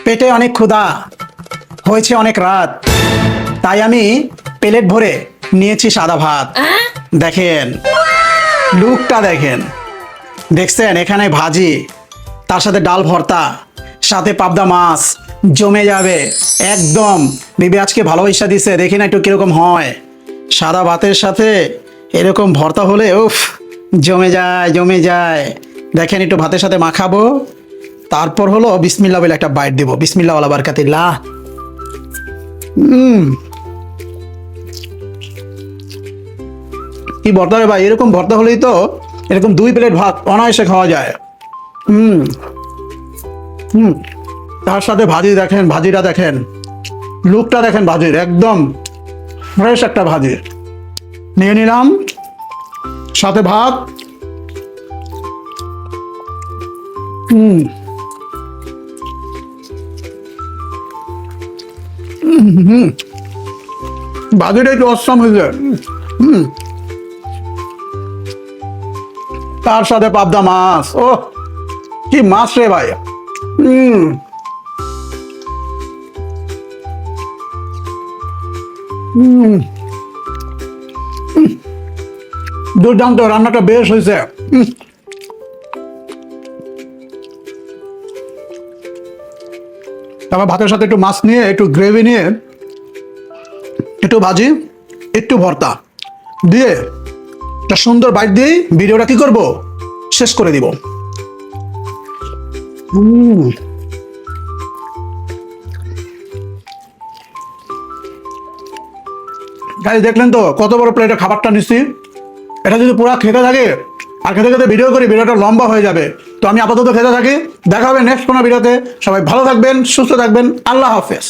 পেটে অনেক ক্ষুধা হয়েছে, অনেক রাত, তাই আমি প্লেট ভরে নিয়েছি সাদা ভাত। দেখেন লুকটা, দেখেন, দেখছেন? এখানে ভাজি, তার সাথে ডাল ভর্তা, সাথে পাবদা মাছ, জমে যাবে একদম। বিবি আজকে ভালোবাসা দিছে, দেখি না একটু কিরকম হয়। সাদা ভাতের সাথে এরকম ভর্তা হলে উফ, জমে যায় জমে যায়। দেখেন একটু ভাতের সাথে মাখাবো, তারপর হলো বিসমিল্লাহ বলে একটা বাইট দিব। বিসমিল্লাহ ওয়ালা বারকাতিল্লাহ। কি ভর্তা রে ভাই! এরকম ভর্তা হলেই তো এরকম 2 প্লেট ভাত অনায়াসে খাওয়া যায়। হুম হুম তার সাথে ভাজি, দেখেন ভাজিটা, দেখেন লুকটা, দেখেন ভাজির একদম ফ্রেশ একটা ভাজি নিয়ে নিলাম, সাথে ভাত। হুম ভাজিটা একটু অসম হয়েছে। হুম তার সাথে পাবদা মাছ, ও কি মাছ রে ভাই! হুম হুম দুর্দান্ত, রান্নাটা বেশ হয়েছে। তারপর ভাতের সাথে একটু মাছ নিয়ে, একটু গ্রেভি নিয়ে, একটু ভাজি, একটু ভর্তা দিয়ে একটা সুন্দর বাইট দিয়ে ভিডিওটা কি করব, শেষ করে দিব। গাইস দেখলেন তো কত বড় প্লেটে খাবারটা নিচ্ছি। এটা যদি পুরো খেতে থাকে আর খেতে খেতে ভিডিও করি, ভিডিওটা লম্বা হয়ে যাবে। তো আমি আপাতত খেতে থাকি, দেখা হবে নেক্সট কোনো ভিডিওতে। সবাই ভালো থাকবেন, সুস্থ থাকবেন, আল্লাহ হাফেজ।